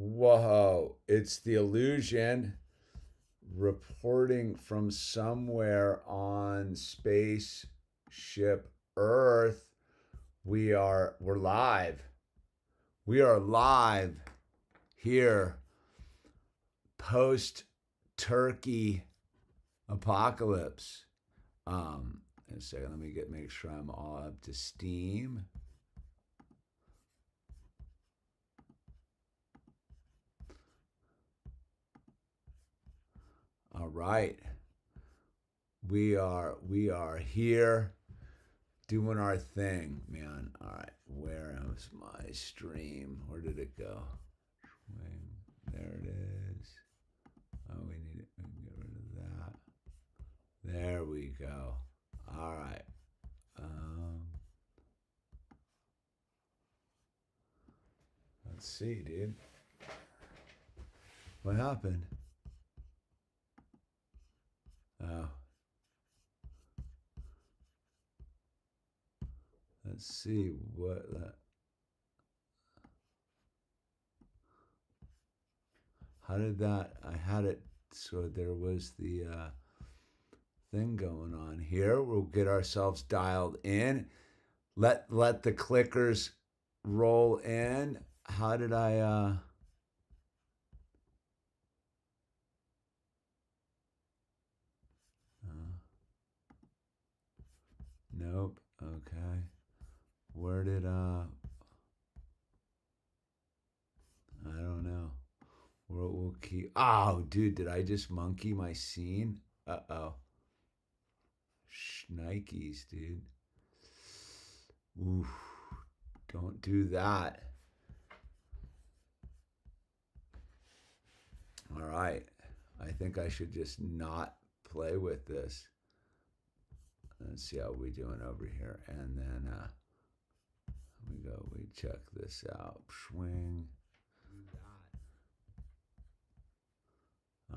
Whoa, it's the illusion reporting from somewhere on Spaceship Earth. We're live. We are live here post Turkey apocalypse. In a second, let me make sure I'm all up to steam. All right. We are here doing our thing, man. All right. Where is my stream? Where did it go? There it is. Oh, we need to get rid of that. There we go. All right. Let's see, dude. What happened? Oh. Let's see what that. How did that? I had it so there was the thing going on here. We'll get ourselves dialed in. Let the clickers roll in. How did I? Nope. Okay. Where did I don't know. We'll keep. Oh, dude, did I just monkey my scene? Uh-oh. Shnikes, dude. Oof. Don't do that. All right. I think I should just not play with this. Let's see how we're doing over here. And then we check this out. Swing.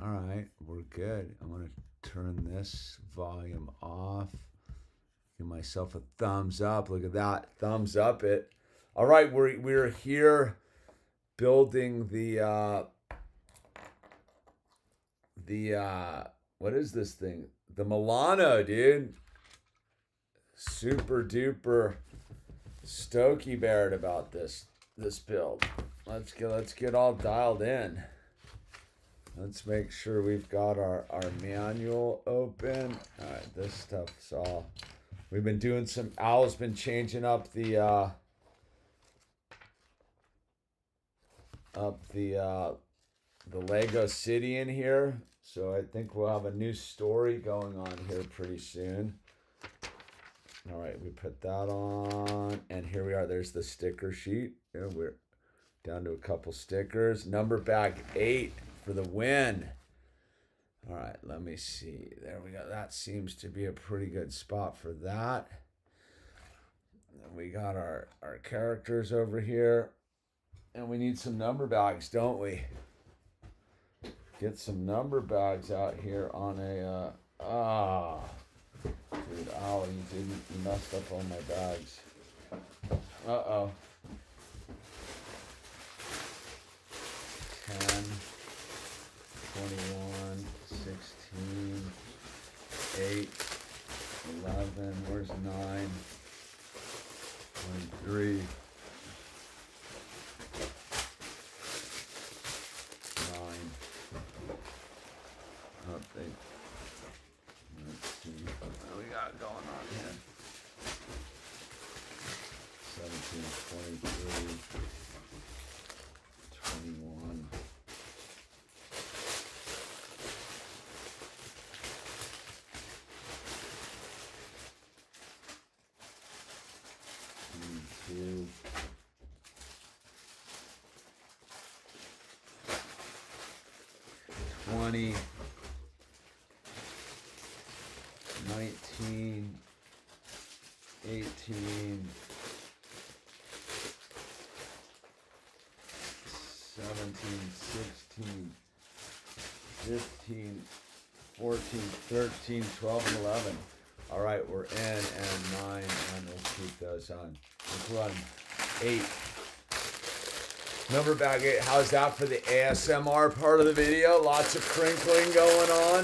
All right, we're good. I'm going to turn this volume off. Give myself a thumbs up. Look at that. Thumbs up it. All right, we're here building the what is this thing? The Milano, dude. Super duper stokey beared about this build. Let's get all dialed in. Let's make sure we've got our manual open. All right, this stuff's all. We've been doing some. Al's been changing up the Lego city in here. So I think we'll have a new story going on here pretty soon. All right, we put that on, and here we are. There's the sticker sheet. Yeah, we're down to a couple stickers. Number bag 8 for the win. All right, let me see. There we go. That seems to be a pretty good spot for that. And we got our characters over here, and we need some number bags, don't we? Get some number bags out here on a dude, ow, you messed up all my bags. Uh-oh. 10, 21, 16, 8, 11, where's 9, 23, 9. I don't think. Let's see what we got going on here. 17, 23, 21. Two. 20. 19, 18, 17, 16, 15, 14, 13, 12, and 11. All right, we're in, and 9, and we'll keep those on. Let's run 8, Number bag 8. How's that for the ASMR part of the video? Lots of crinkling going on.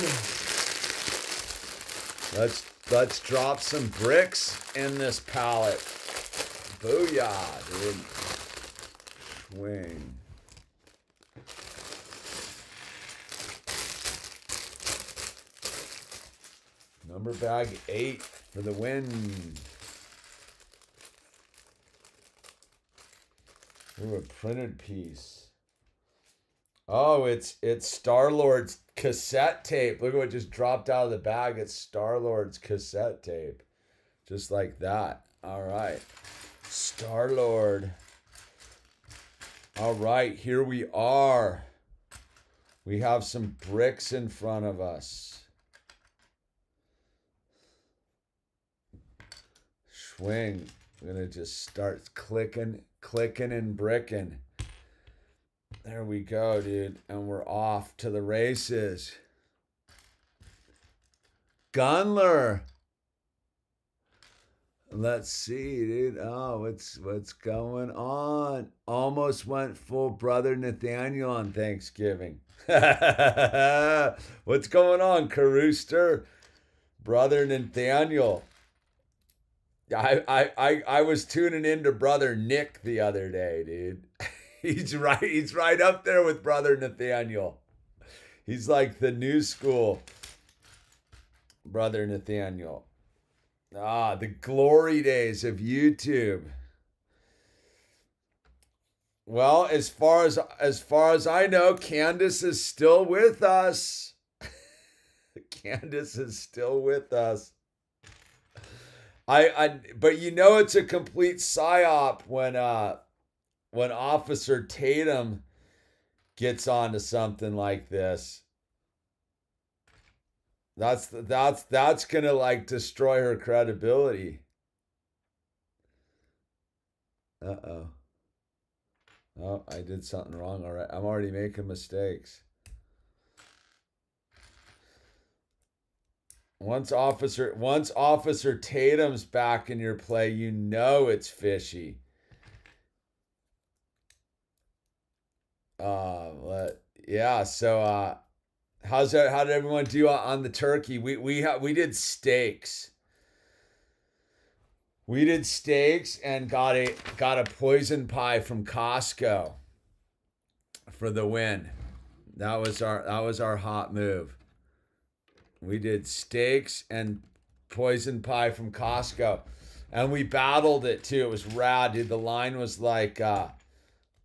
Let's drop some bricks in this pallet. Booyah, dude. Swing. Number bag 8 for the win. Ooh, a printed piece. Oh, it's Star-Lord's cassette tape. Look at what just dropped out of the bag. It's Star-Lord's cassette tape. Just like that. All right. Star-Lord. All right, here we are. We have some bricks in front of us. Swing. We're going to just start clicking and bricking. There we go, dude. And we're off to the races. Gunler. Let's see, dude. Oh, what's going on? Almost went full Brother Nathaniel on Thanksgiving. What's going on, Carooster? Brother Nathaniel. I was tuning into Brother Nick the other day, dude. He's right up there with Brother Nathaniel. He's like the new school Brother Nathaniel. Ah, the glory days of YouTube. Well, as far as I know, Candace is still with us. Candace is still with us. But you know it's a complete psyop when Officer Tatum gets onto something like this. That's gonna like destroy her credibility. Uh-oh. Oh, I did something wrong. All right, I'm already making mistakes. Once Officer Tatum's back in your play, you know it's fishy. Yeah. So, how did everyone do on the turkey? We did steaks. We did steaks and got a poison pie from Costco for the win. That was our hot move. We did steaks and poison pie from Costco, and we battled it too. It was rad, dude. The line was like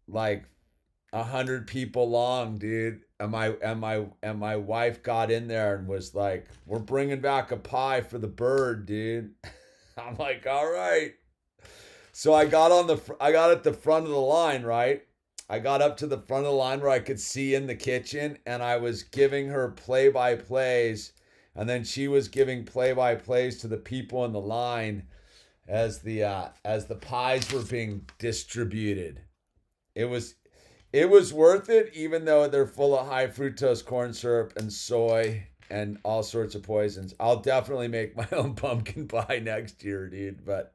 100 people long, dude. And my wife got in there and was like, "We're bringing back a pie for the bird, dude." I'm like, "All right." So I got at the front of the line, right? I got up to the front of the line where I could see in the kitchen, and I was giving her play-by-plays, and then she was giving play-by-plays to the people in the line as the pies were being distributed. It was worth it, even though they're full of high fructose corn syrup and soy and all sorts of poisons. I'll definitely make my own pumpkin pie next year, dude. But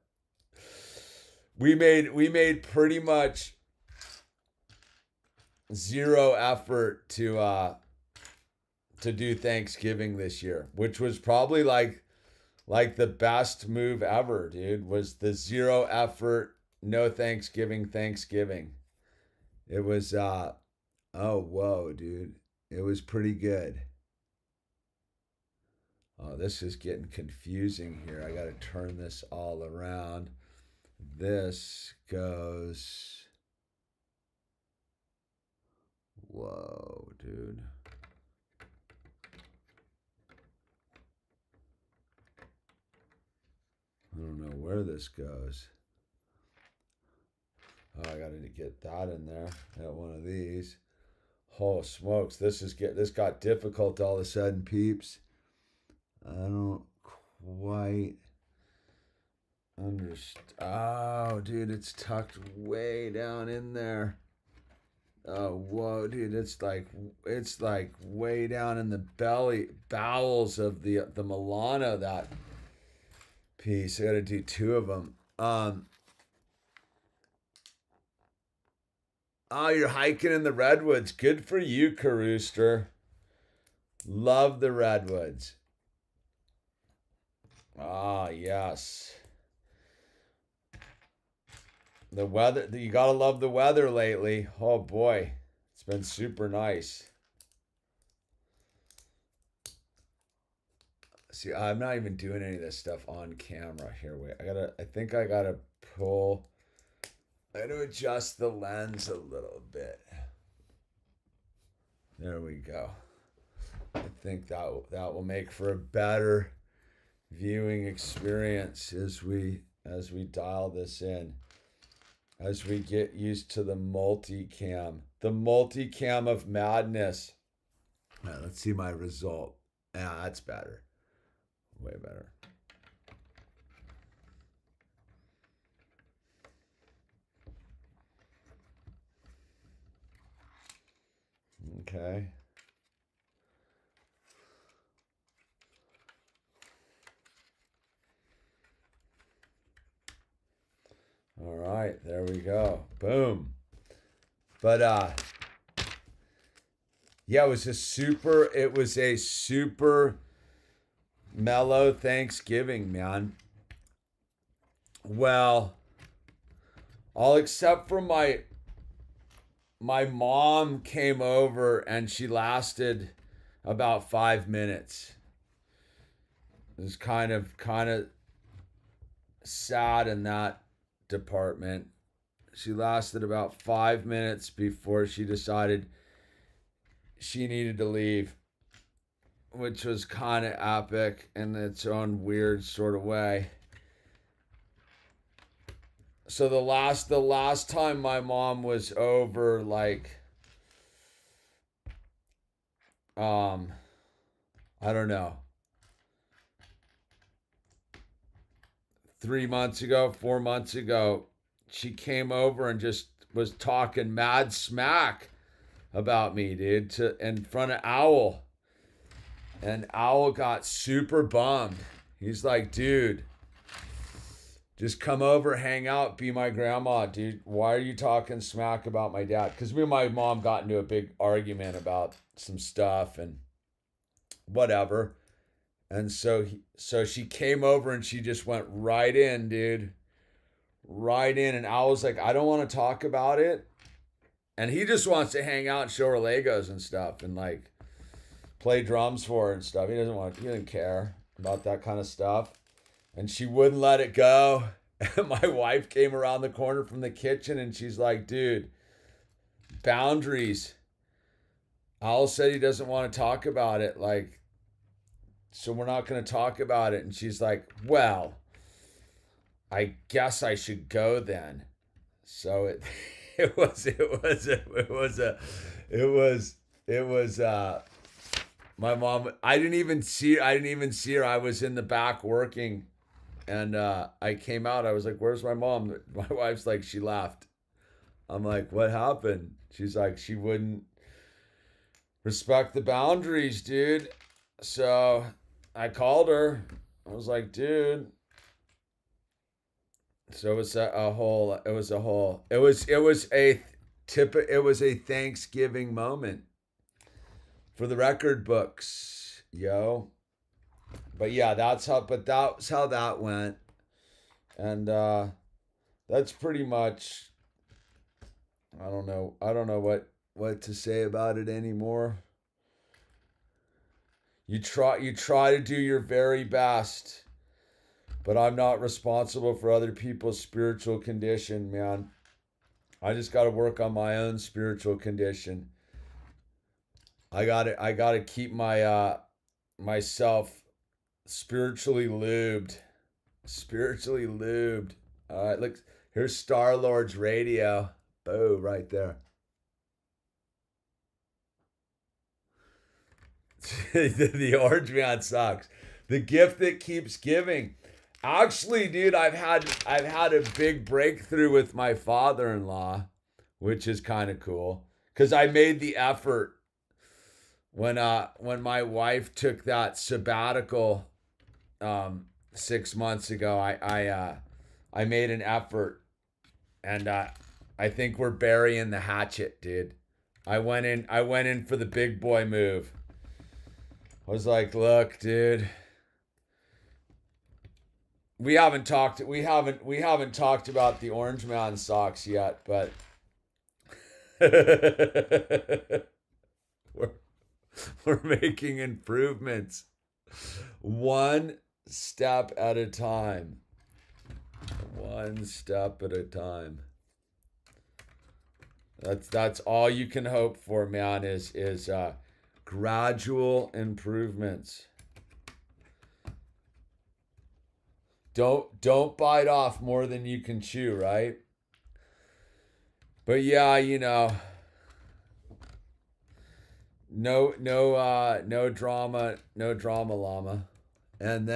we made pretty much zero effort to do Thanksgiving this year, which was probably like the best move ever, dude. Was the zero effort, no Thanksgiving. It was oh whoa, dude. It was pretty good. Oh, this is getting confusing here. I got to turn this all around. This goes. Whoa, dude. I don't know where this goes. Oh, I got to get that in there. Got one of these. Oh, smokes. This got difficult all of a sudden, peeps. I don't quite understand. Oh, dude, it's tucked way down in there. Oh, whoa, dude, it's like way down in the bowels of the Milano, that piece. I got to do two of them. Oh, you're hiking in the redwoods. Good for you, Carooster. Love the redwoods. Ah, yes. The weather, you gotta love the weather lately. Oh boy, it's been super nice. See, I'm not even doing any of this stuff on camera. Here, wait. I think I gotta pull. I gotta adjust the lens a little bit. There we go. I think that will make for a better viewing experience as we dial this in, as we get used to the multicam of madness. All right, let's see my result. Yeah, that's better. Way better. Okay. All right, there we go. Boom. But yeah, it was a super mellow Thanksgiving, man. Well, all except for my mom came over and she lasted about 5 minutes. It was kind of sad in that department. She lasted about 5 minutes before she decided she needed to leave, which was kind of epic in its own weird sort of way. So the last time my mom was over, like, I don't know, 3 months ago, 4 months ago, she came over and just was talking mad smack about me, dude, in front of Owl. And Owl got super bummed. He's like, dude, just come over, hang out, be my grandma, dude. Why are you talking smack about my dad? Because me and my mom got into a big argument about some stuff and whatever. And so she came over and she just went right in, dude. Right in. And I was like, I don't want to talk about it. And he just wants to hang out and show her Legos and stuff and like play drums for her and stuff. He doesn't care about that kind of stuff. And she wouldn't let it go. And my wife came around the corner from the kitchen and she's like, dude, boundaries. Owl said he doesn't want to talk about it. Like, so we're not going to talk about it. And she's like, well, I guess I should go then. So it was my mom. I didn't even see her. I was in the back working. And I came out. I was like, where's my mom? My wife's like, she left. I'm like, what happened? She's like, she wouldn't respect the boundaries, dude. So I called her. I was like, dude. So it was a Thanksgiving moment for the record books, yo. But yeah, that's how that went. And that's pretty much, I don't know what to say about it anymore. You try to do your very best, but I'm not responsible for other people's spiritual condition, man. I just got to work on my own spiritual condition. I got to keep my myself spiritually lubed. All right, look, here's Star-Lord's radio. Boo, right there. The orange man sucks. The gift that keeps giving. Actually, dude, I've had a big breakthrough with my father-in-law, which is kind of cool. Because I made the effort when my wife took that sabbatical 6 months ago. I made an effort, and I think we're burying the hatchet, dude. I went in for the big boy move. I was like, look, dude. We haven't talked about the Orange Man socks yet, but we're, we're making improvements. One step at a time. One step at a time. That's all you can hope for, man, is gradual improvements. Don't bite off more than you can chew, right? But yeah, no drama, llama. And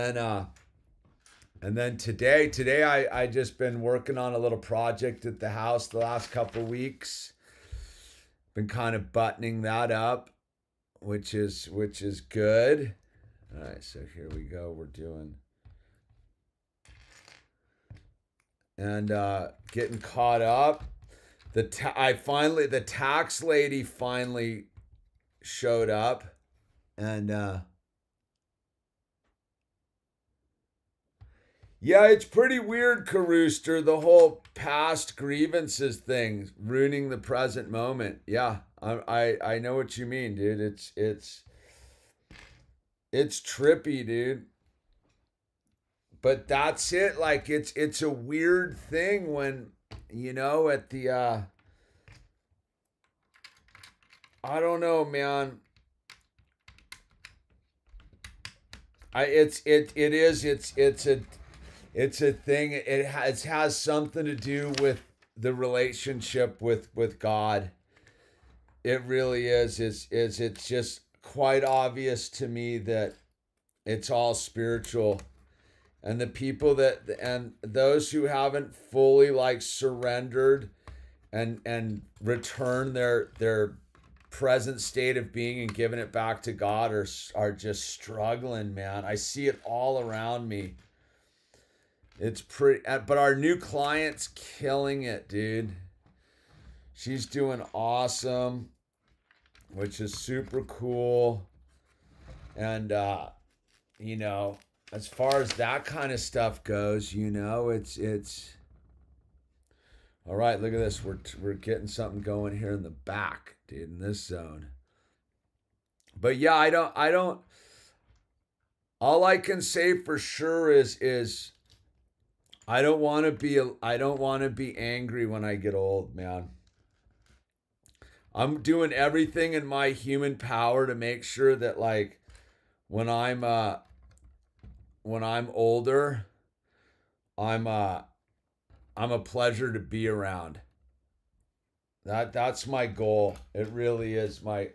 then today I just been working on a little project at the house the last couple weeks. Been kind of buttoning that up, which is good. All right, so here we go. We're doing and getting caught up. The tax lady finally showed up, and yeah, it's pretty weird, Carooster, the whole past grievances thing ruining the present moment. Yeah, I know what you mean, dude. It's trippy, dude. But that's it. Like it's a weird thing when at the I don't know, man. It's a thing. It has something to do with the relationship with God. It really is. It's just quite obvious to me that it's all spiritual. And the people and those who haven't fully like surrendered and returned their present state of being and given it back to God are just struggling, man. I see it all around me. It's pretty, but our new client's killing it, dude. She's doing awesome, which is super cool. And as far as that kind of stuff goes, it's all right. Look at this. We're getting something going here in the back, dude, in this zone. But yeah, I don't. All I can say for sure is I don't want to be angry when I get old, man. I'm doing everything in my human power to make sure that like when I'm older, I'm a pleasure to be around. That's my goal. It really is my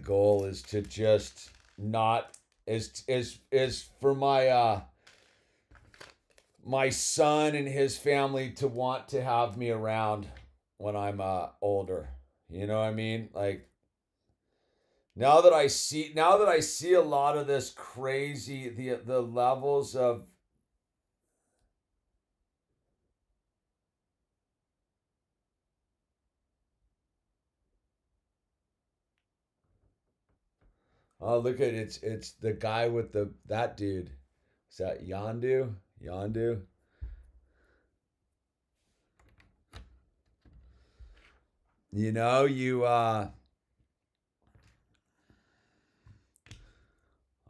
goal is to just not is for my son and his family to want to have me around when I'm older. You know what I mean? Like now that I see a lot of this crazy the levels of oh look at it's the guy with that dude. Is that Yandu? Yandu? You I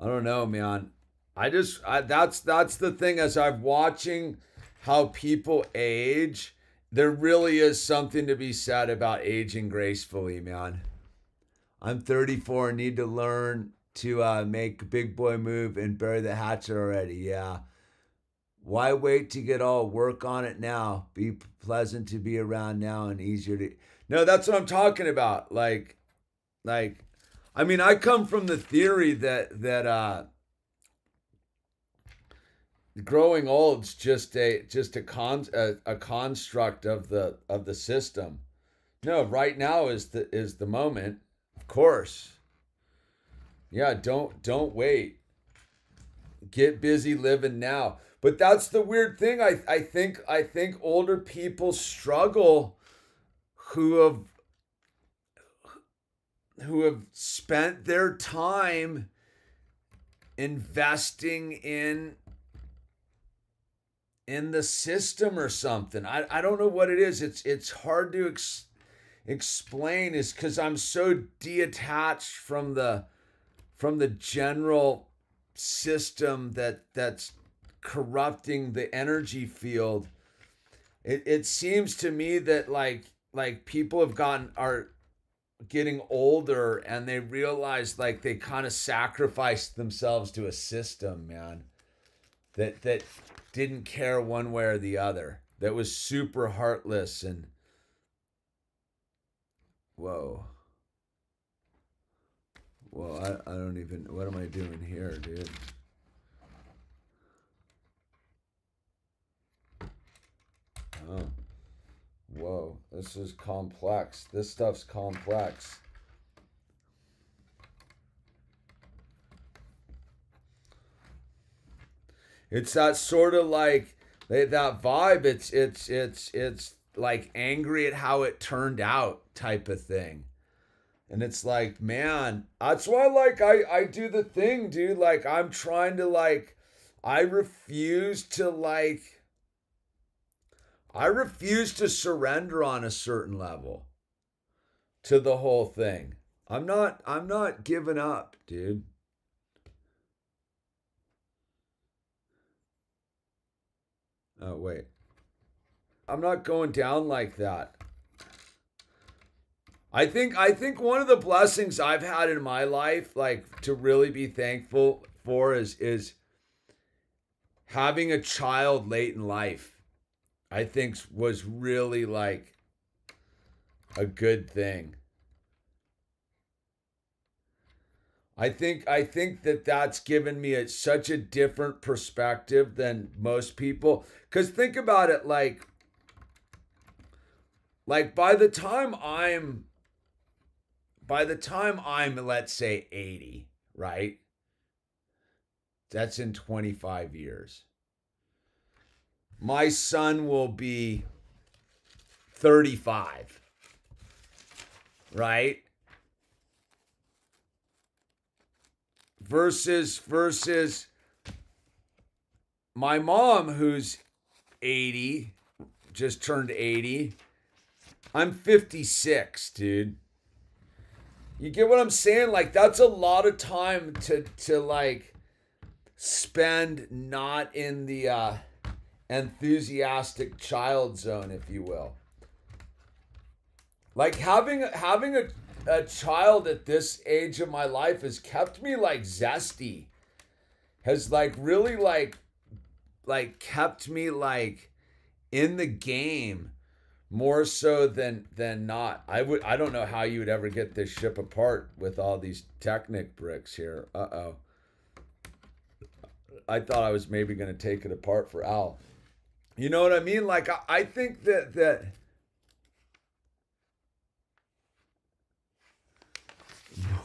don't know, man. That's the thing as I'm watching how people age, there really is something to be said about aging gracefully, man. I'm 34 and need to learn to make a big boy move and bury the hatchet already. Yeah. Why wait to get all work on it now? Be pleasant to be around now and easier to. No, that's what I'm talking about. Like, I mean, I come from the theory that growing old's just a construct of the system. No, right now is the moment. Of course. Yeah, don't wait. Get busy living now. But that's the weird thing. I think older people struggle who have spent their time investing in the system or something. I don't know what it is. It's hard to explain. Is because I'm so detached from the general system that's corrupting the energy field. It seems to me that like people are getting older and they realize like they kind of sacrificed themselves to a system, man, that didn't care one way or the other, that was super heartless. And whoa, I don't even, what am I doing here, dude? Oh, whoa, this is complex. This stuff's complex. It's that sort of like that vibe. It's like angry at how it turned out type of thing. And it's like, man, that's why like I do the thing, dude. Like I'm trying to like I refuse to like I refuse to surrender on a certain level to the whole thing. I'm not giving up, dude. Oh wait. I'm not going down like that. I think one of the blessings I've had in my life, like to really be thankful for, is having a child late in life. I think was really like a good thing. I think that that's given me such a different perspective than most people. Cause think about it, like by the time I'm let's say 80, right? That's in 25 years. My son will be 35, right? Versus my mom who's 80, just turned 80. I'm 56, dude. You get what I'm saying? Like that's a lot of time to like spend not in the enthusiastic child zone, if you will. Like having a child at this age of my life has kept me like zesty. Has like really like kept me like in the game more so than not. I don't know how you would ever get this ship apart with all these Technic bricks here. Uh-oh. I thought I was maybe going to take it apart for Al. You know what I mean? Like I think that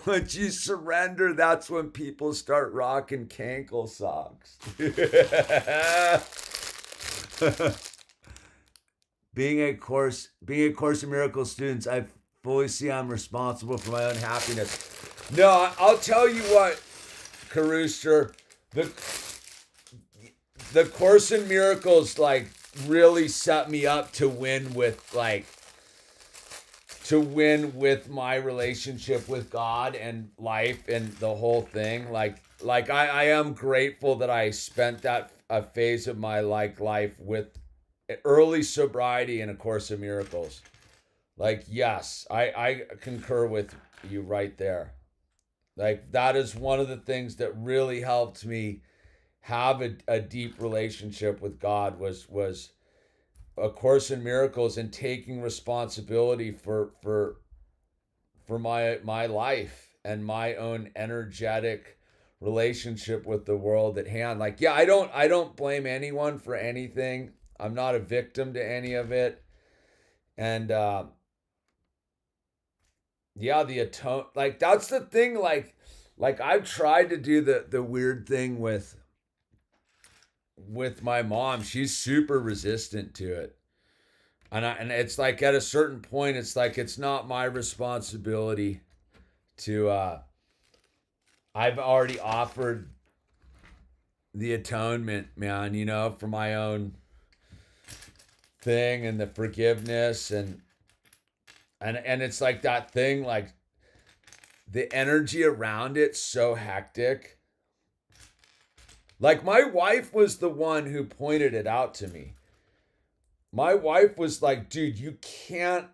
once you surrender, that's when people start rocking cankle socks. being a Course in Miracles students, I fully see I'm responsible for my own happiness. No, I'll tell you what, Carooster, the Course in Miracles like really set me up to win with my relationship with God and life and the whole thing. Like I am grateful that I spent that a phase of my life with early sobriety and A Course in Miracles. Like yes, I concur with you right there. Like that is one of the things that really helped me have a deep relationship with God was A Course in Miracles and taking responsibility for my life and my own energetic relationship with the world at hand. Like yeah, I don't blame anyone for anything. I'm not a victim to any of it. And yeah, the atone, like that's the thing, like I've tried to do the weird thing with with my mom, she's super resistant to it. And it's like at a certain point, it's like it's not my responsibility to I've already offered the atonement, man, you know, for my own thing and the forgiveness and it's like that thing, like the energy around it so hectic. Like my wife was the one who pointed it out to me. My wife was like, dude, you can't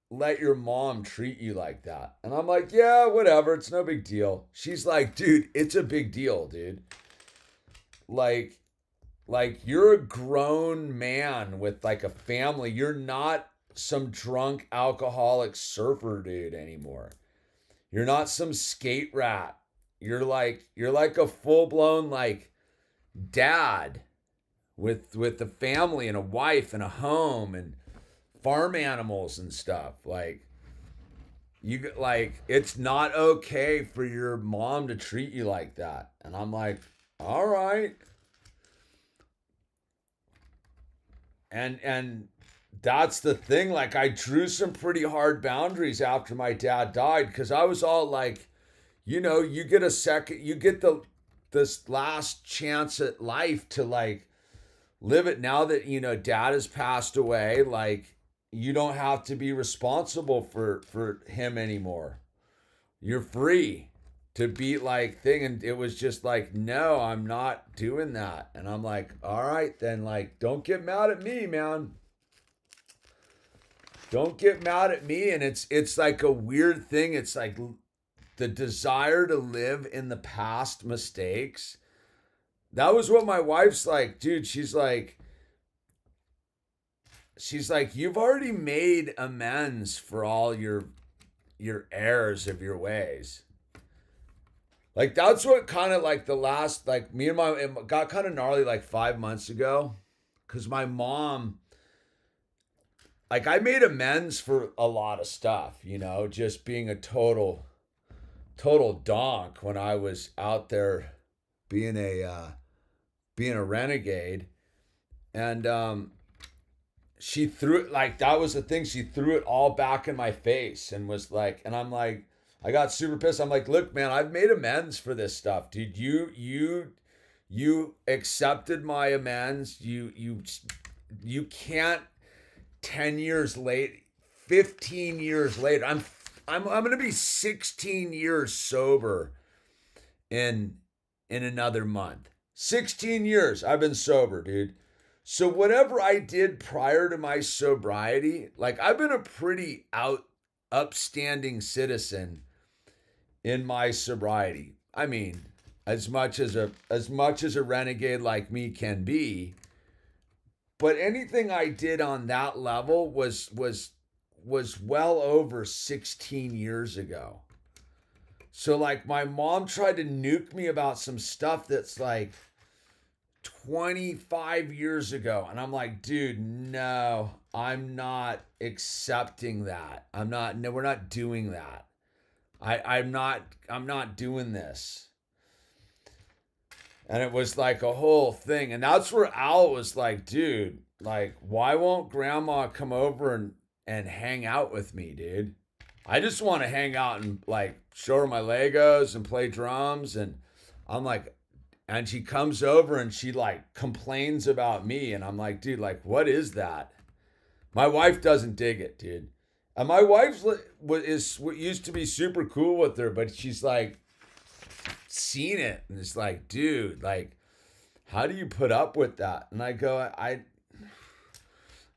let your mom treat you like that. And I'm like, yeah, whatever. It's no big deal. She's like, dude, it's a big deal, dude. Like, like you're a grown man with like a family. You're not some drunk alcoholic surfer dude anymore. You're not some skate rat. You're like a full-blown like dad with a family and a wife and a home and farm animals and stuff. Like you like it's not okay for your mom to treat you like that. And I'm like, all right. And that's the thing. Like I drew some pretty hard boundaries after my dad died because I was all like, you know, you get a second, you get this last chance at life to like live it now that you know dad has passed away. Like you don't have to be responsible for him anymore. You're free to be like thing. And it was just like, no, I'm not doing that. And I'm like, all right, then like, don't get mad at me, man. Don't get mad at me. And it's like a weird thing. It's like the desire to live in the past mistakes. That was what my wife's like, dude. She's like, you've already made amends for all your errors of your ways. Like that's what kind of like the last like me and my it got kind of gnarly like 5 months ago, because my mom, like I made amends for a lot of stuff, you know, just being a total donk when I was out there being a renegade. And she threw it, like that was the thing, she threw it all back in my face and was like, and I'm like, I got super pissed. I'm like, look, man, I've made amends for this stuff, dude. You accepted my amends. You can't 10 years late, 15 years later. I'm gonna be 16 years sober in another month. 16 years I've been sober, dude. So whatever I did prior to my sobriety, like I've been a pretty upstanding citizen in my sobriety. I mean, as much as a renegade like me can be, but anything I did on that level was well over 16 years ago. So like my mom tried to nuke me about some stuff that's like 25 years ago. And I'm like, dude, no, I'm not accepting that. No, we're not doing that. I'm not doing this. And it was like a whole thing. And that's where Al was like, dude, like, why won't grandma come over and hang out with me, dude? I just want to hang out and like show her my Legos and play drums. And I'm like, and she comes over and she like complains about me. And I'm like, dude, like, what is that? My wife doesn't dig it, dude. And my wife used to be super cool with her, but she's like seen it and it's like, dude, like, how do you put up with that? And I go,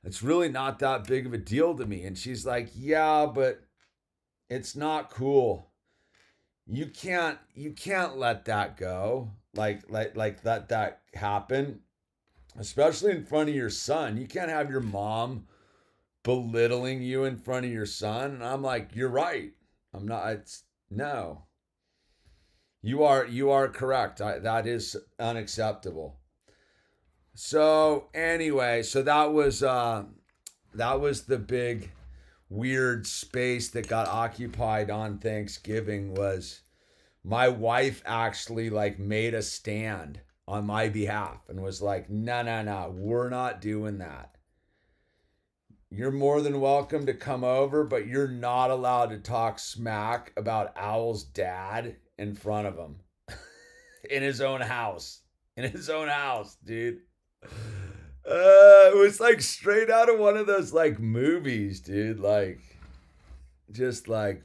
it's really not that big of a deal to me. And she's like, yeah, but it's not cool. You can't let that go. Like let that happen, especially in front of your son. You can't have your mom belittling you in front of your son. And I'm like, you're right. I'm not. It's no. You are correct. That is unacceptable. So anyway, so that was the big weird space that got occupied on Thanksgiving. Was my wife actually like made a stand on my behalf and was like, no, no, no, we're not doing that. You're more than welcome to come over, but you're not allowed to talk smack about Owl's dad in front of him in his own house. In his own house, dude. It was like straight out of one of those like movies, dude. Like, just like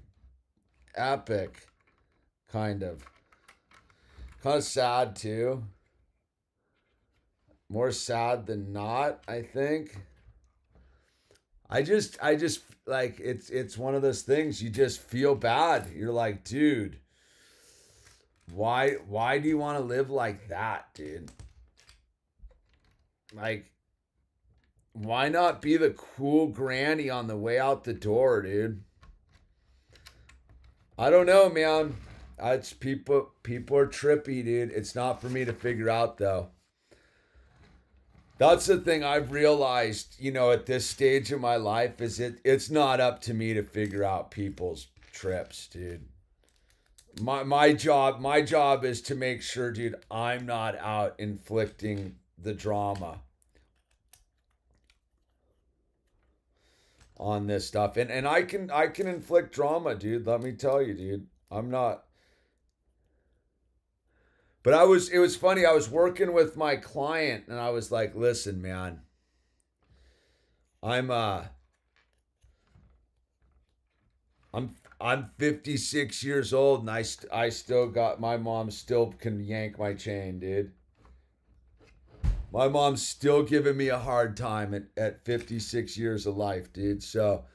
epic, kind of. Kind of sad too. More sad than not, I think. I just like it's one of those things you just feel bad. You're like, dude, why do you want to live like that, dude? Like, why not be the cool granny on the way out the door, dude? I don't know, man. It's people are trippy, dude. It's not for me to figure out though. That's the thing I've realized, at this stage of my life is it's not up to me to figure out people's trips, dude. My job is to make sure, dude, I'm not out inflicting the drama on this stuff. And I can inflict drama, dude. Let me tell you, dude. I'm not. But it was funny. I was working with my client and I was like, "Listen, man. I'm uh I'm 56 years old and I still got my mom still can yank my chain, dude. My mom's still giving me a hard time at 56 years of life, dude. So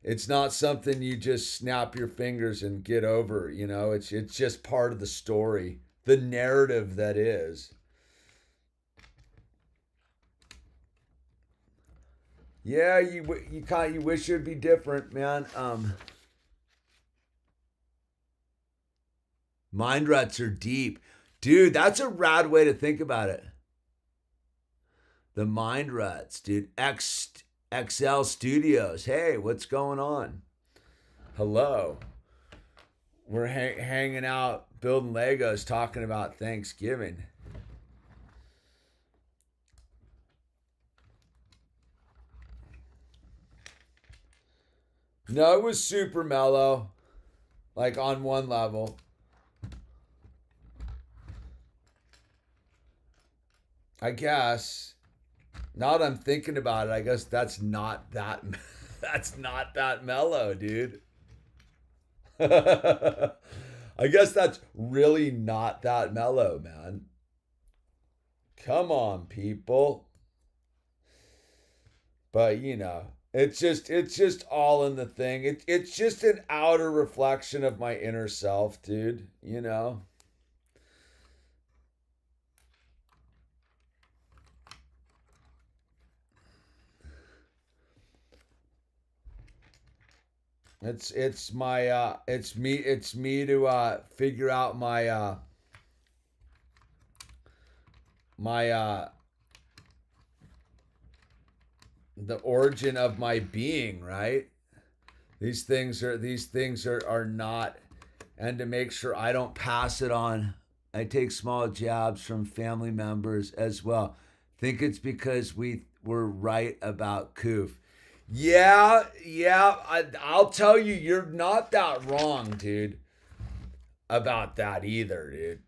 it's not something you just snap your fingers and get over, It's just part of the story, the narrative that is. Yeah, you wish it'd be different, man. Mind ruts are deep. Dude, that's a rad way to think about it. The mind ruts, dude. XL Studios. Hey, what's going on? Hello. We're hanging out, building Legos, talking about Thanksgiving. No, it was super mellow, like on one level. I guess. Now that I'm thinking about it, I guess that's not that that's not that mellow, dude. I guess that's really not that mellow, man. Come on, people. But it's just all in the thing. It's just an outer reflection of my inner self, dude. It's me to figure out my the origin of my being, right? These things are not, and to make sure I don't pass it on, I take small jabs from family members as well. Think it's because we were right about Koof. Yeah, yeah, I'll tell you, you're not that wrong, dude, about that either, dude.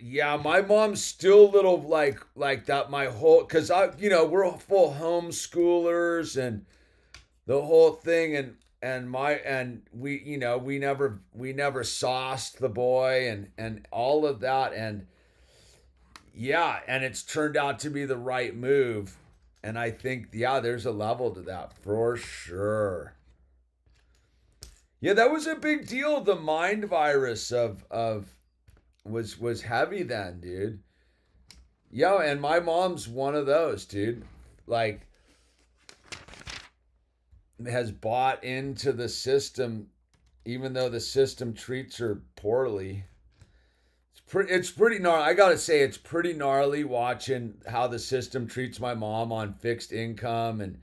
Yeah, my mom's still a little like that. My whole, cause we're full homeschoolers and the whole thing, and we never sauced the boy and all of that, and yeah, and it's turned out to be the right move, and I think there's a level to that for sure. Yeah, that was a big deal. The mind virus of was heavy then, dude. Yeah, and my mom's one of those, dude. Like, has bought into the system, even though the system treats her poorly. It's pretty gnarly. I gotta say, it's pretty gnarly watching how the system treats my mom on fixed income and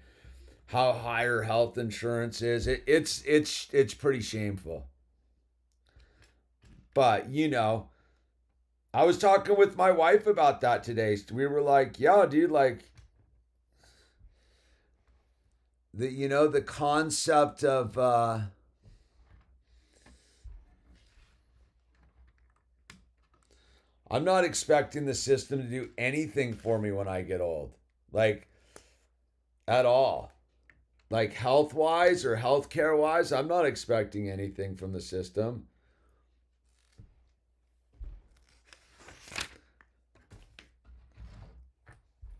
how high her health insurance is. It's pretty shameful. But, I was talking with my wife about that today. We were like, yeah, dude, like the concept of I'm not expecting the system to do anything for me when I get old. Like at all. Like health wise or healthcare wise, I'm not expecting anything from the system.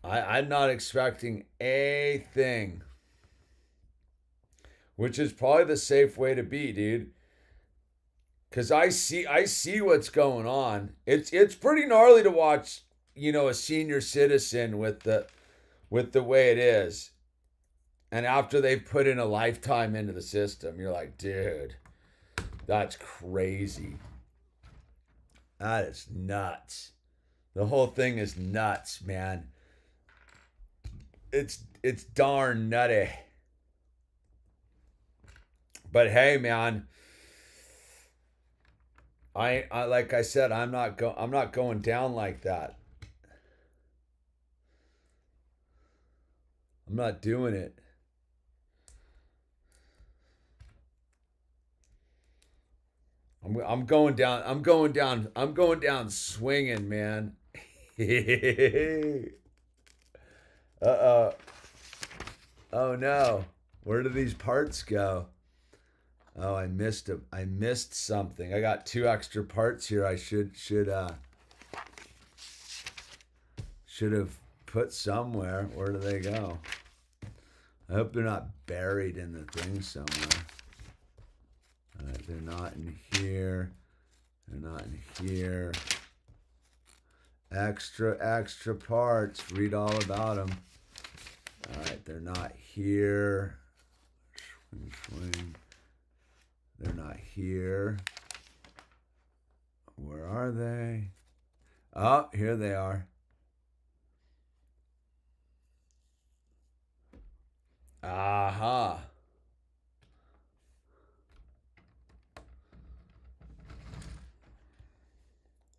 I'm not expecting a thing. Which is probably the safe way to be, dude. Cause I see what's going on. It's pretty gnarly to watch, a senior citizen with the way it is. And after they've put in a lifetime into the system, you're like, dude, that's crazy. That is nuts. The whole thing is nuts, man. It's darn nutty. But hey, man, I like I said, I'm not going down like that. I'm not doing it. I'm going down. I'm going down. I'm going down swinging, man. Uh-oh. Oh no. Where do these parts go? Oh, I missed it. I missed something. I got 2 extra parts here. I should have put somewhere. Where do they go? I hope they're not buried in the thing somewhere. All right, they're not in here. They're not in here. Extra parts. Read all about them. All right, they're not here. Swing. They're not here. Where are they? Oh, here they are. Aha.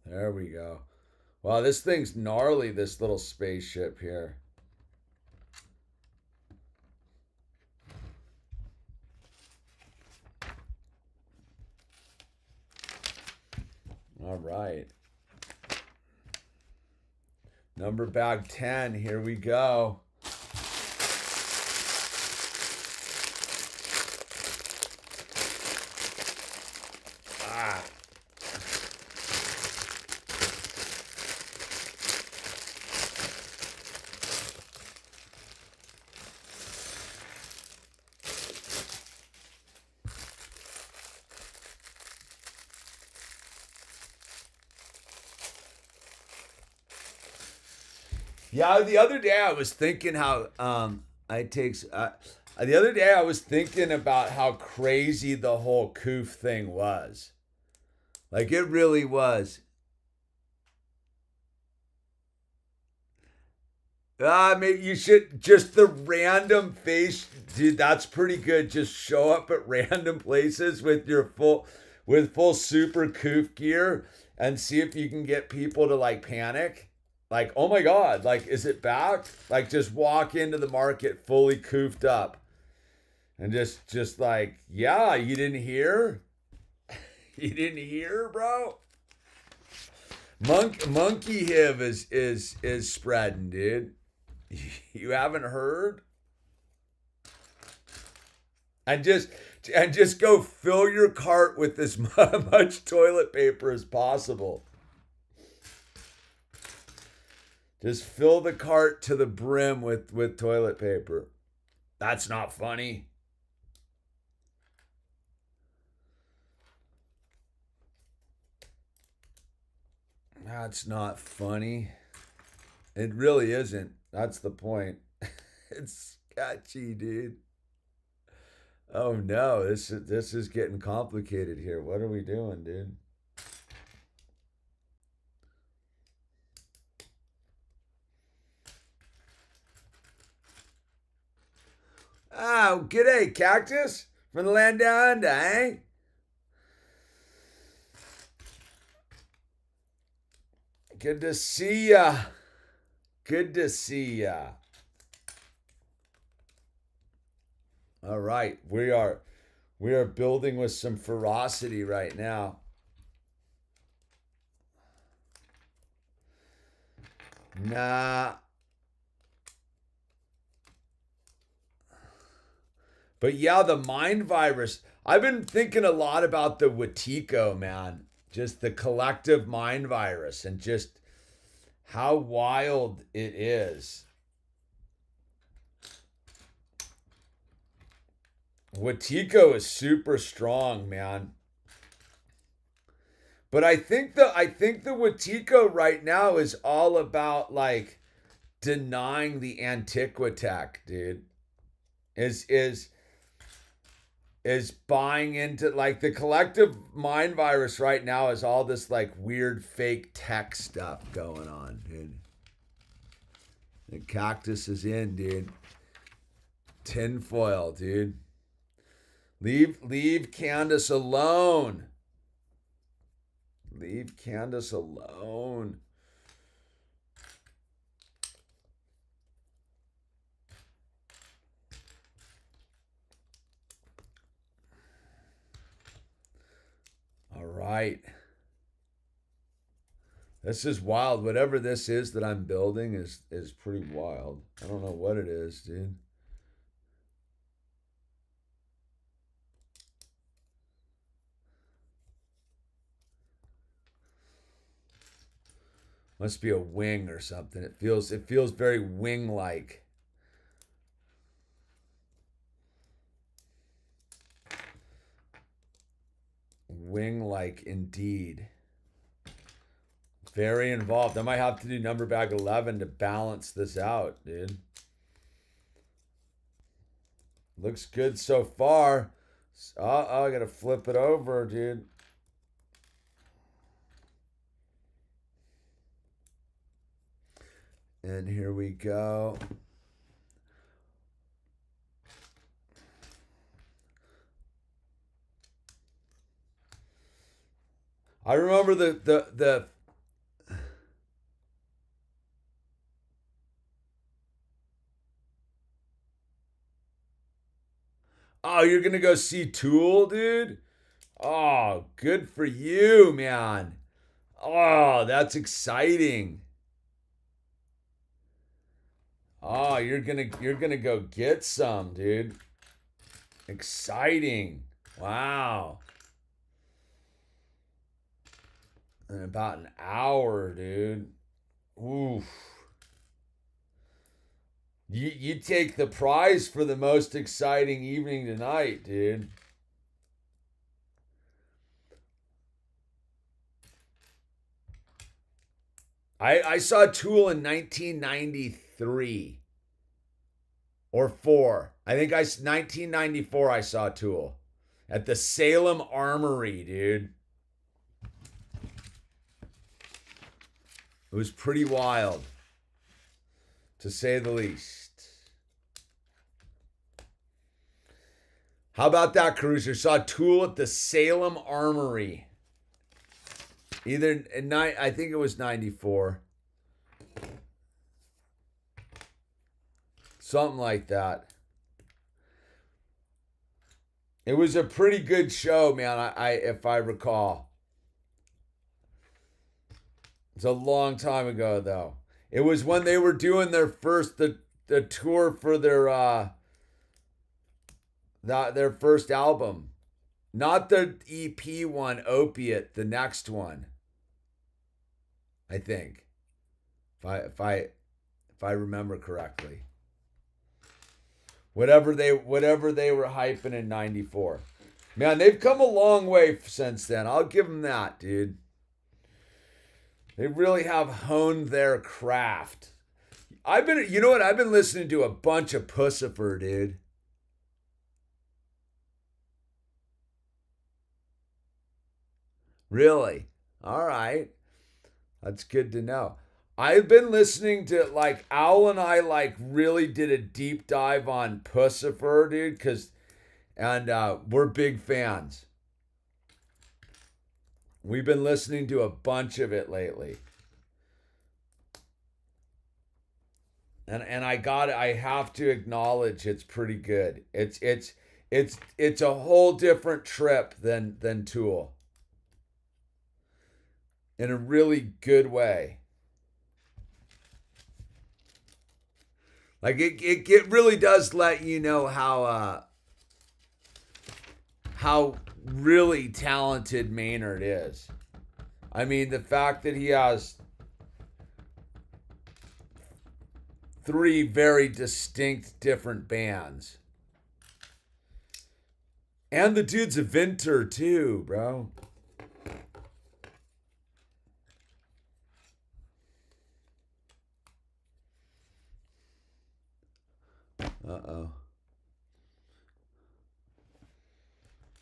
There we go. Wow, this thing's gnarly, this little spaceship here. All right. Number bag 10, here we go. Ah. Yeah, the other day I was thinking how the other day I was thinking about how crazy the whole coof thing was. Like it really was. Maybe you should just the random face, dude. That's pretty good. Just show up at random places with your full super coof gear and see if you can get people to like panic. Like, oh my God, like, is it back? Like, just walk into the market fully coofed up and just like, yeah, you didn't hear? You didn't hear, bro? Monkey HIV is spreading, dude. You haven't heard? And just go fill your cart with as much toilet paper as possible. Just fill the cart to the brim with toilet paper. That's not funny. That's not funny. It really isn't. That's the point. It's sketchy, dude. Oh no, this is getting complicated here. What are we doing, dude? Oh, g'day, cactus from the land down under, eh? Good to see ya. Good to see ya. All right, we are building with some ferocity right now. Nah. But yeah, the mind virus. I've been thinking a lot about the Wetiko, man. Just the collective mind virus and just how wild it is. Wetiko is super strong, man. But I think the Wetiko right now is all about like denying the Antiquitech, dude. Is buying into like the collective mind virus right now is all this like weird fake tech stuff going on, dude. The cactus is in, dude. Tinfoil, dude. Leave Candace alone. Leave Candace alone. All right. This is wild. Whatever this is that I'm building is pretty wild. I don't know what it is, dude. Must be a wing or something. It feels very wing-like. Wing-like indeed. Very involved. I might have to do number bag 11 to balance this out, dude. Looks good so far. I gotta flip it over, dude. And here we go. I remember the Oh, you're gonna go see Tool, dude? Oh, good for you, man. Oh, that's exciting. Oh, you're gonna go get some, dude. Exciting. Wow. In about an hour, dude. Oof. You take the prize for the most exciting evening tonight, dude. I saw Tool in 1993 or 4. I think 1994 I saw Tool at the Salem Armory, dude. It was pretty wild, to say the least. How about that, Cruiser? Saw Tool at the Salem Armory. Either in I think it was 94. Something like that. It was a pretty good show, man, I if I recall. It's a long time ago though. It was when they were doing their first the tour for their first album. Not the EP one, Opiate, the next one. I think. If I remember correctly. Whatever they were hyping in 94. Man, they've come a long way since then. I'll give them that, dude. They really have honed their craft. You know what? I've been listening to a bunch of Pussifer, dude. Really? All right. That's good to know. I've been listening to like Owl and I like really did a deep dive on Pussifer, dude, and we're big fans. We've been listening to a bunch of it lately. And I have to acknowledge it's pretty good. It's a whole different trip than Tool. In a really good way. Like it really does let you know how really talented Maynard is. I mean, the fact that he has 3 very distinct different bands. And the dude's a Vinter too, bro. Uh-oh.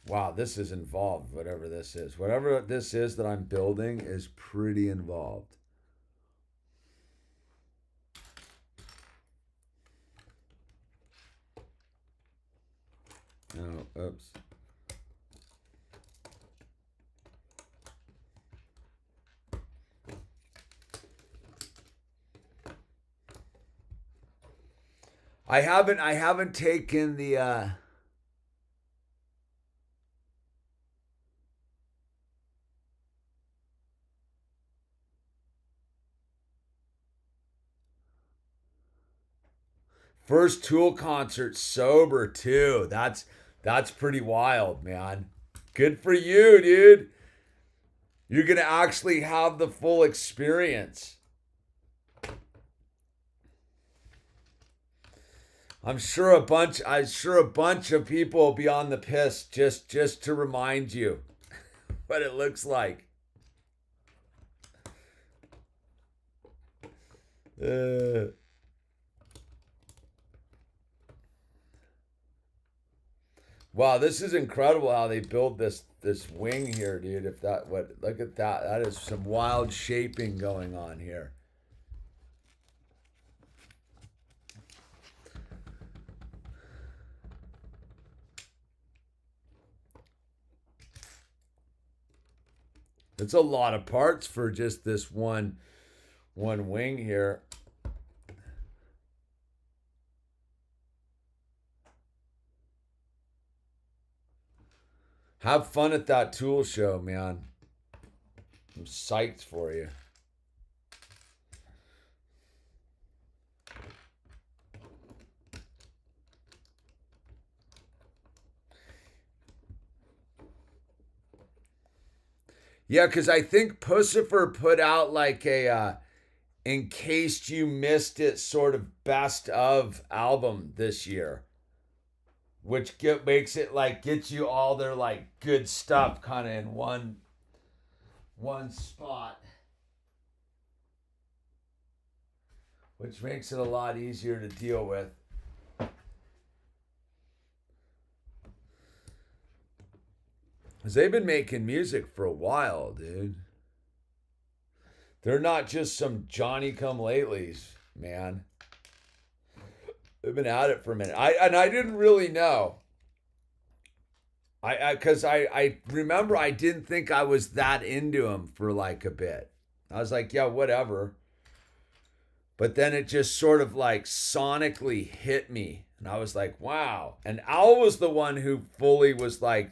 Wow, this is involved, whatever this is. Whatever this is that I'm building is pretty involved. Oh, oops. I haven't taken the first Tool concert sober too. That's pretty wild, man. Good for you, dude. You're going to actually have the full experience. I'm sure a bunch of people will be on the piss just to remind you what it looks like. Wow, this is incredible how they build this wing here, dude. If that look at that. That is some wild shaping going on here. It's a lot of parts for just this one wing here. Have fun at that tool show, man. I'm psyched for you. Yeah, because I think Pussifer put out like a in case you missed it sort of best of album this year, which makes it like gets you all their like good stuff kind of in one spot, which makes it a lot easier to deal with. Because they've been making music for a while, dude. They're not just some Johnny come latelys, man. They've been at it for a minute. I didn't really know. I remember I didn't think I was that into them for like a bit. I was like, yeah, whatever. But then it just sort of like sonically hit me. And I was like, wow. And Al was the one who fully was like,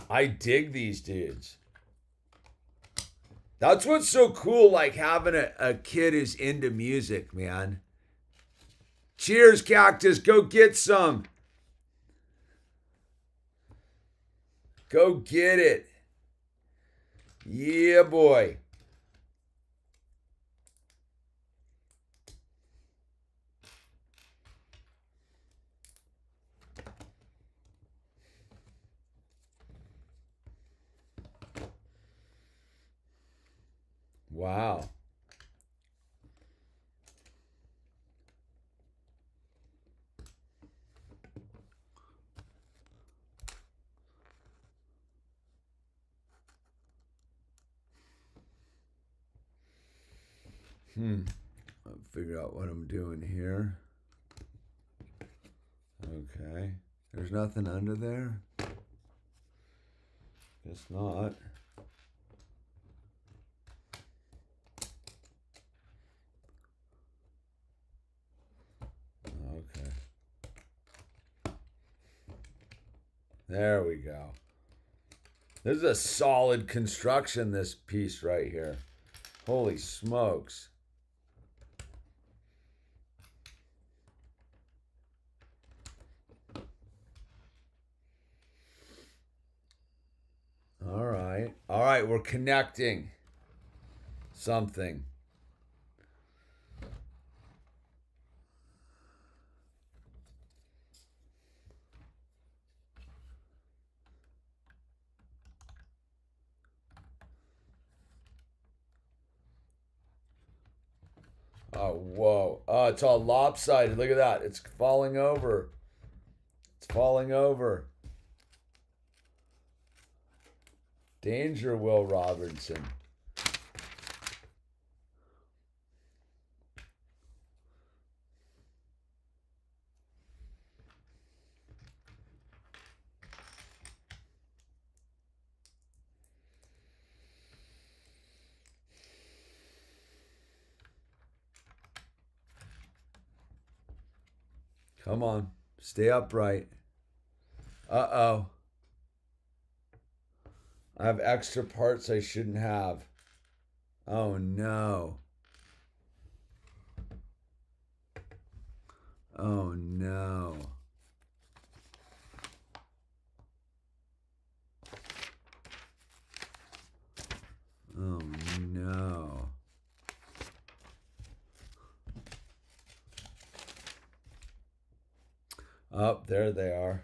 I dig these dudes. That's what's so cool, like having a kid who's into music, man. Cheers, Cactus. Go get some. Go get it. Yeah, boy. Wow. I'll figure out what I'm doing here. Okay. There's nothing under there? Guess not. Okay. There we go. This is a solid construction, this piece right here. Holy smokes. All right. All right, we're connecting something. Oh, whoa. Oh, it's all lopsided. Look at that. It's falling over. It's falling over. Danger, Will Robertson. Come on. Stay upright. Uh-oh. I have extra parts I shouldn't have. Oh, no. Oh, no. Oh, no. Oh, there they are.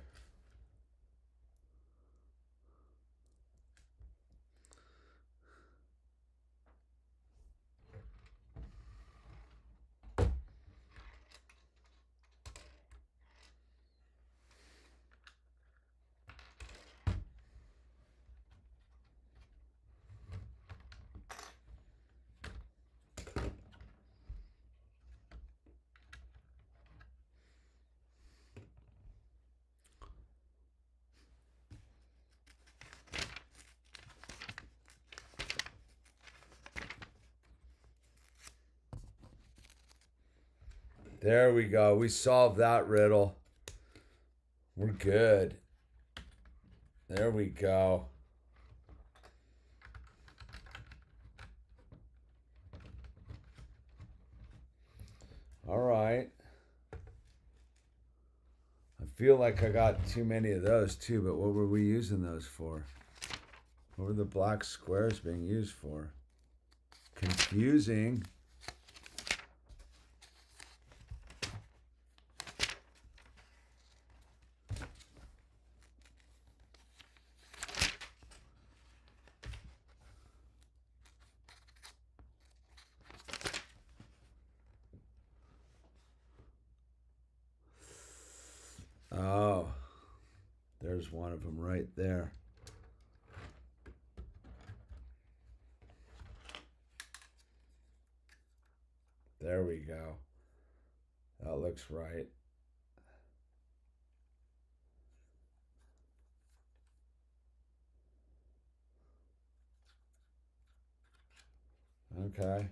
There we go. We solved that riddle. We're good. There we go. All right. I feel like I got too many of those too, but what were we using those for? What were the black squares being used for? Confusing. Oh, there's one of them right there. There we go. That looks right. Okay.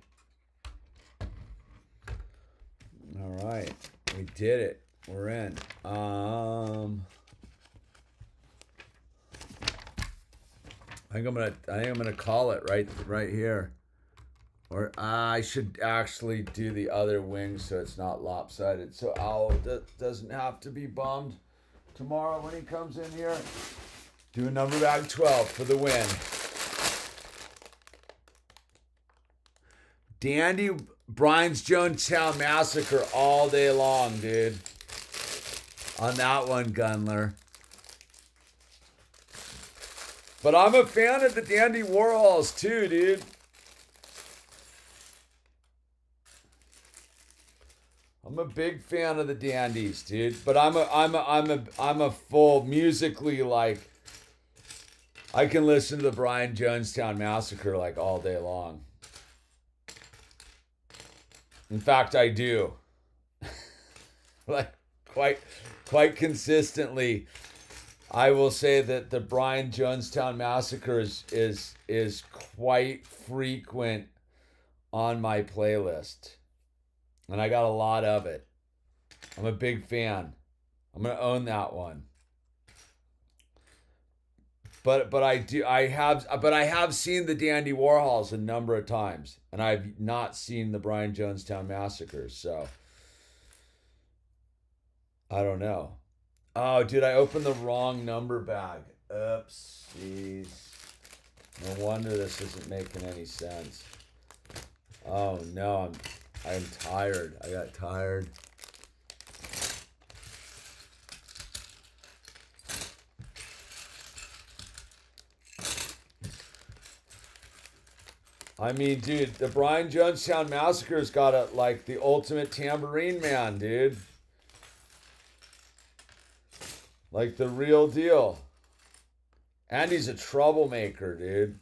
All right. We did it. We're in. I think I'm gonna call it right here. Or I should actually do the other wing so it's not lopsided. So Owl doesn't have to be bummed tomorrow when he comes in here. Do a number bag 12 for the win. Dandy Brian's Jonestown Massacre all day long, dude. On that one, Gunler. But I'm a fan of the Dandy Warhols too, dude. I'm a big fan of the Dandies, dude. But I'm a full musically like. I can listen to the Brian Jonestown Massacre like all day long. In fact, I do. Like quite consistently. I will say that the Brian Jonestown Massacre is quite frequent on my playlist. And I got a lot of it. I'm a big fan. I'm gonna own that one. But I have seen the Dandy Warhols a number of times, and I've not seen the Brian Jonestown Massacres. So I don't know. Oh, dude, I opened the wrong number bag. Oopsies. No wonder this isn't making any sense. Oh no, I'm tired. I got tired. I mean, dude, the Brian Jonestown Massacre's got a like the ultimate tambourine man, dude. Like the real deal. And he's a troublemaker, dude.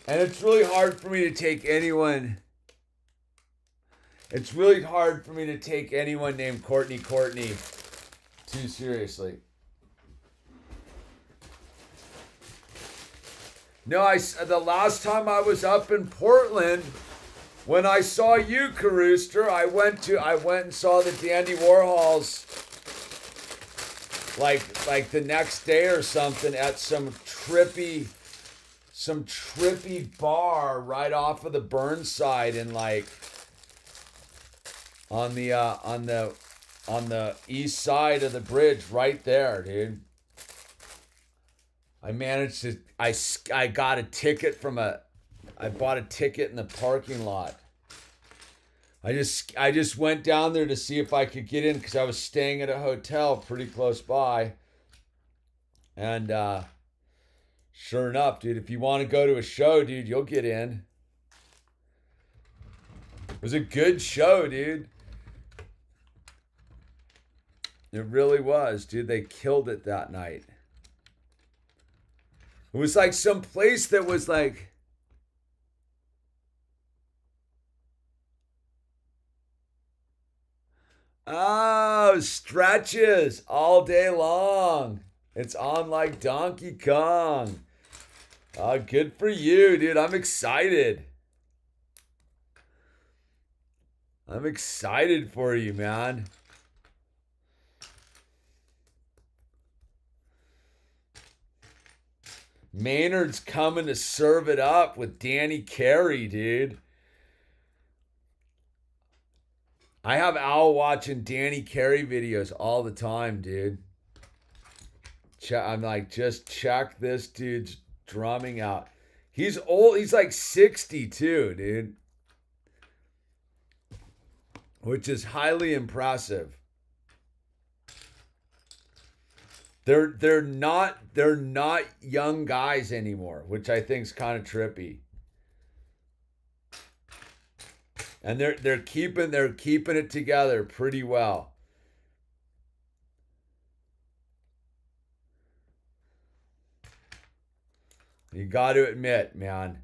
And it's really hard for me to take anyone. It's really hard for me to take anyone named Courtney too seriously. No, the last time I was up in Portland, when I saw you, Carooster, I went and saw the Dandy Warhols like the next day or something at some trippy bar right off of the Burnside and like on the east side of the bridge right there, dude. I managed to I got a ticket I bought a ticket in the parking lot. I just went down there to see if I could get in because I was staying at a hotel pretty close by. And sure enough, dude, if you want to go to a show, dude, you'll get in. It was a good show, dude. It really was, dude. They killed it that night. It was like some place that was like, oh, stretches all day long. It's on like Donkey Kong. Good for you, dude. I'm excited. I'm excited for you, man. Maynard's coming to serve it up with Danny Carey, dude. I have Al watching Danny Carey videos all the time, dude. I'm like, just check this dude's drumming out. He's old. He's like 62, dude. Which is highly impressive. They're not young guys anymore, which I think is kind of trippy. And they're keeping it together pretty well. You got to admit, man.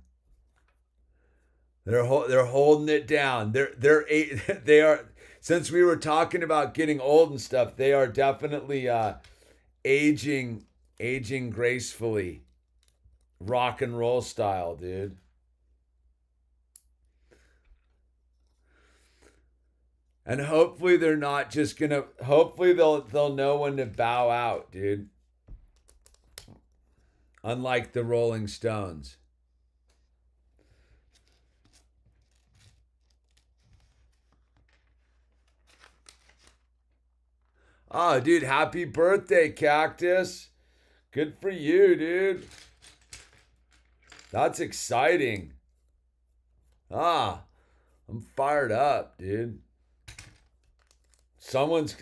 They're holding it down. They are, since we were talking about getting old and stuff, they are definitely aging gracefully. Rock and roll style, dude. And hopefully they're not just gonna. Hopefully they'll know when to bow out, dude. Unlike the Rolling Stones. Oh, dude, happy birthday, Cactus. Good for you, dude. That's exciting. I'm fired up, dude. Someone's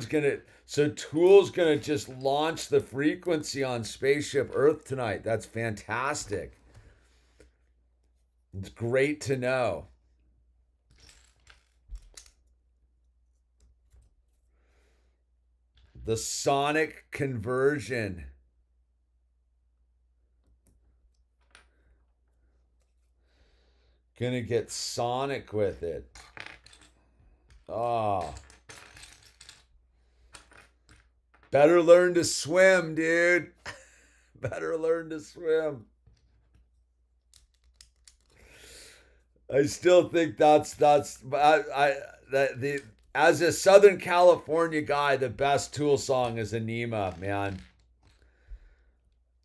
gonna Tool's gonna just launch the frequency on Spaceship Earth tonight. That's fantastic. It's great to know. The sonic conversion. Gonna get sonic with it. Oh. Better learn to swim, dude. Better learn to swim. I still think that's the as a Southern California guy, the best Tool song is Anima, man.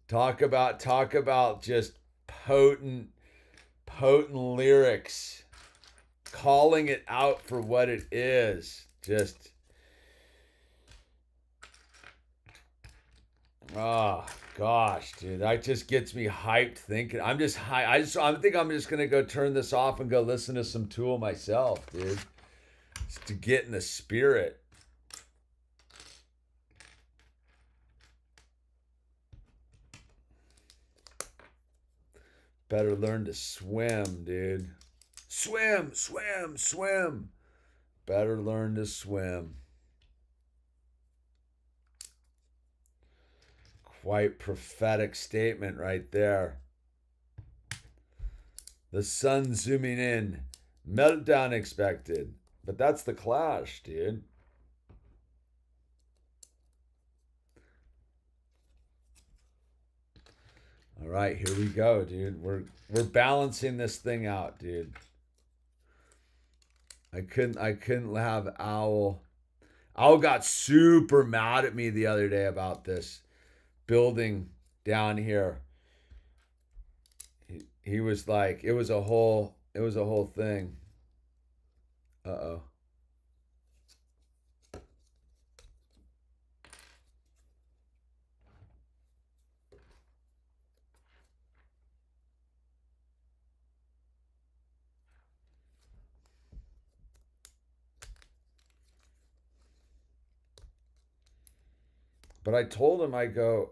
Talk about just potent potent lyrics, calling it out for what it is. Just oh gosh, dude, that just gets me hyped thinking. I'm just high. I think I'm just gonna go turn this off and go listen to some Tool myself, dude. Just to get in the spirit. Better learn to swim, dude. Swim, swim, swim. Better learn to swim. Quite prophetic statement right there. The sun zooming in. Meltdown expected. But that's the Clash, dude. All right, here we go, dude. We're balancing this thing out, dude. I couldn't have Owl. Owl got super mad at me the other day about this building down here. He was like, it was a whole thing. Uh-oh. But I told him, I go,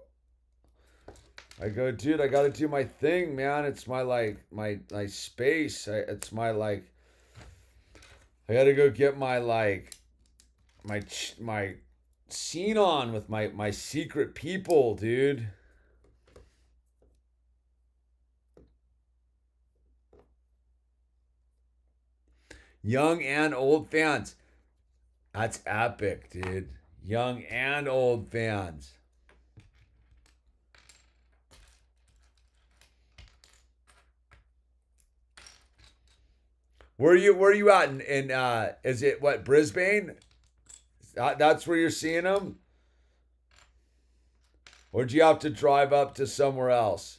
dude, I got to do my thing, man. It's my my space. It's my I got to go get my my scene on with my secret people, dude. Young and old fans. That's epic, dude. Young and old fans. Where you at in is it what, Brisbane? That's where you're seeing them? Or do you have to drive up to somewhere else?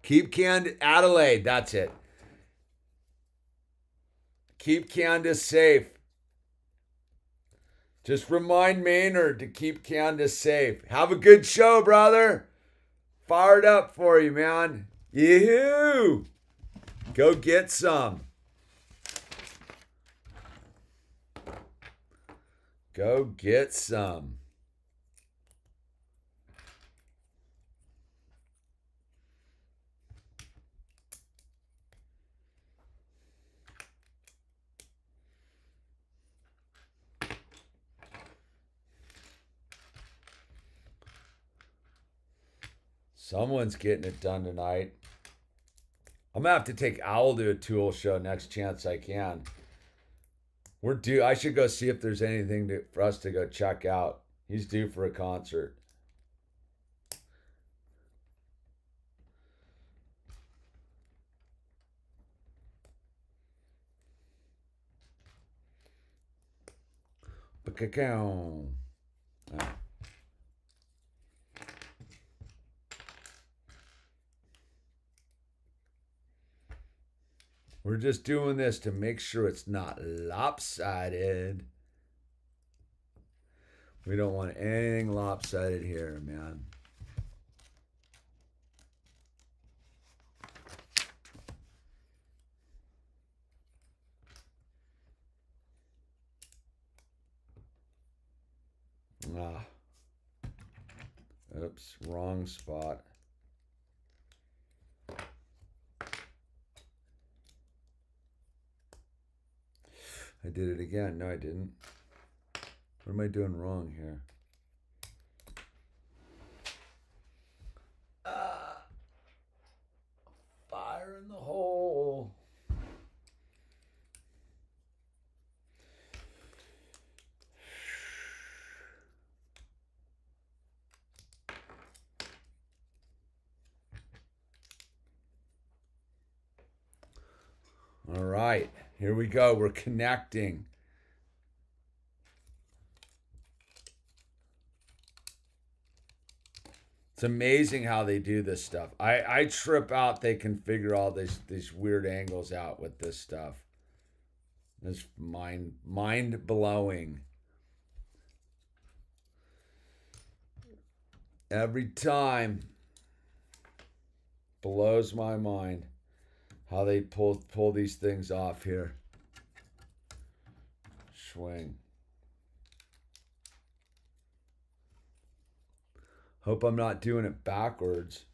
Keep Adelaide, that's it. Keep Candace safe. Just remind Maynard to keep Candace safe. Have a good show, brother. Fired up for you, man. Yoo-hoo! Go get some. Go get some. Someone's getting it done tonight. I'm gonna have to take Owl to a Tool show next chance I can. We're due. I should go see if there's anything for us to go check out. He's due for a concert. We're just doing this to make sure it's not lopsided. We don't want anything lopsided here, man. Ah. Oops, wrong spot. I did it again. No, I didn't. What am I doing wrong here? Fire in the hole. All right, here we go. We're connecting. It's amazing how they do this stuff. I trip out. They can figure all these weird angles out with this stuff. It's mind blowing. Every time blows my mind how they pull these things off here. Swing. Hope I'm not doing it backwards.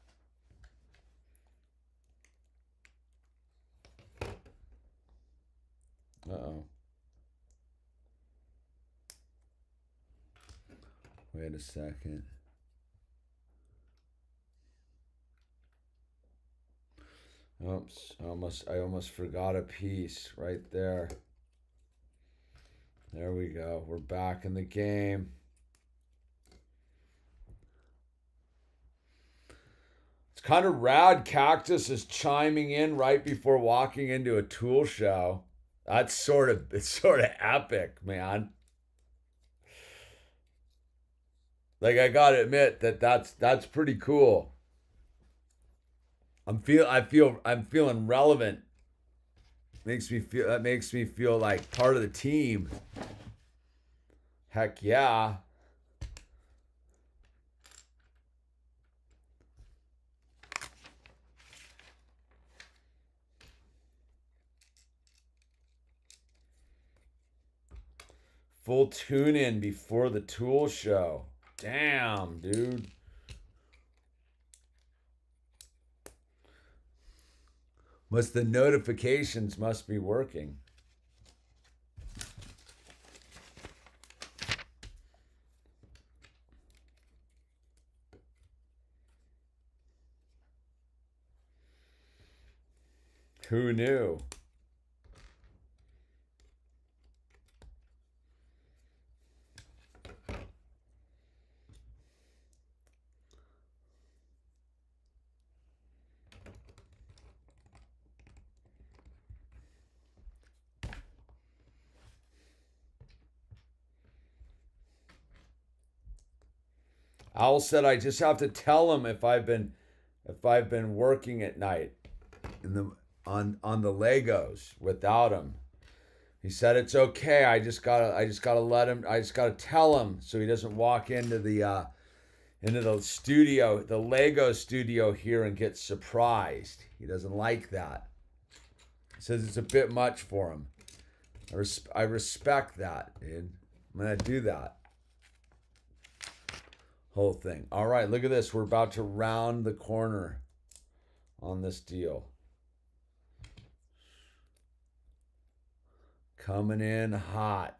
Uh-oh. Wait a second. Oops, I almost forgot a piece right there. There we go. We're back in the game. It's kind of rad. Cactus is chiming in right before walking into a tool show. It's sort of epic, man. Like, I gotta admit that's pretty cool. I'm feeling relevant. That makes me feel like part of the team. Heck yeah. Full tune in before the tool show. Damn, dude. The notifications must be working. Who knew? Owl said I just have to tell him if I've been working at night on the Legos without him. He said it's okay. I just gotta let him. I just gotta tell him so he doesn't walk into the studio, the Lego studio here, and get surprised. He doesn't like that. He says it's a bit much for him. I respect that, dude. I'm gonna do that. Whole thing. All right, look at this. We're about to round the corner on this deal. Coming in hot.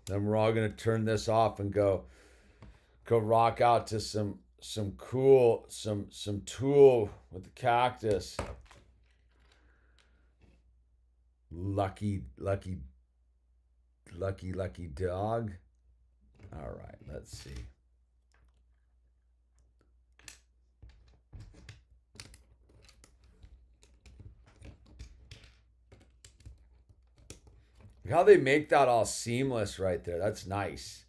Then we're all gonna turn this off and go rock out to some cool tool with the cactus. Lucky dog. All right, let's see. How they make that all seamless right there. That's nice.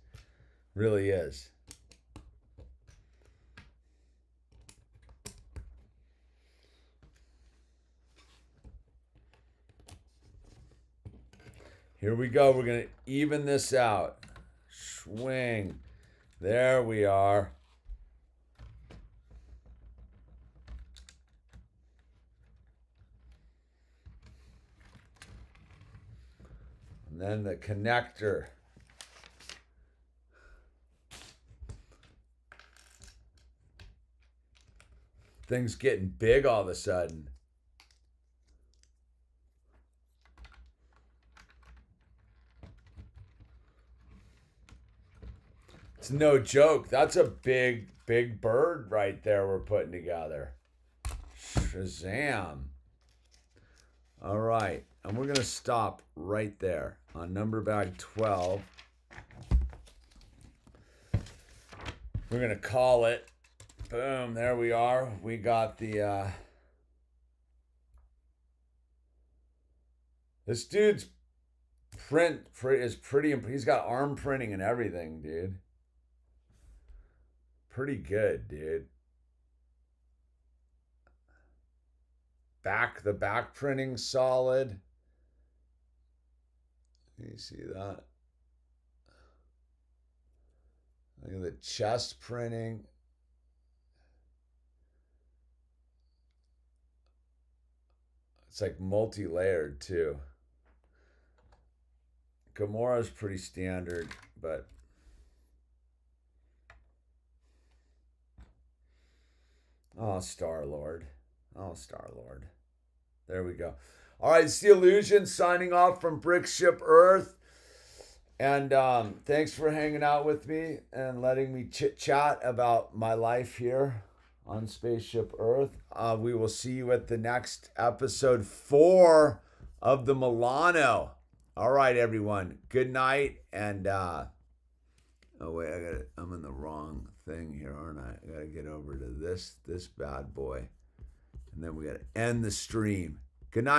Really is. Here we go. We're going to even this out. Swing. There we are. And then the connector. Things getting big all of a sudden. It's no joke. That's a big bird right there we're putting together. Shazam. All right. And we're going to stop right there on number bag 12. We're going to call it. Boom. There we are. We got the This dude's print is pretty. He's got arm printing and everything, dude. Pretty good, dude. The back printing solid. You see that? Look at the chest printing. It's like multi-layered too. Gamora's pretty standard, but oh, Star-Lord. Oh, Star-Lord. There we go. All right, it's the Illusion signing off from Brickship Earth. And thanks for hanging out with me and letting me chit-chat about my life here on Spaceship Earth. We will see you at the next episode 4 of the Milano. All right, everyone. Good night. And oh wait, I'm in the wrong thing here, aren't I? I gotta get over to this bad boy. And then we gotta end the stream. Good night.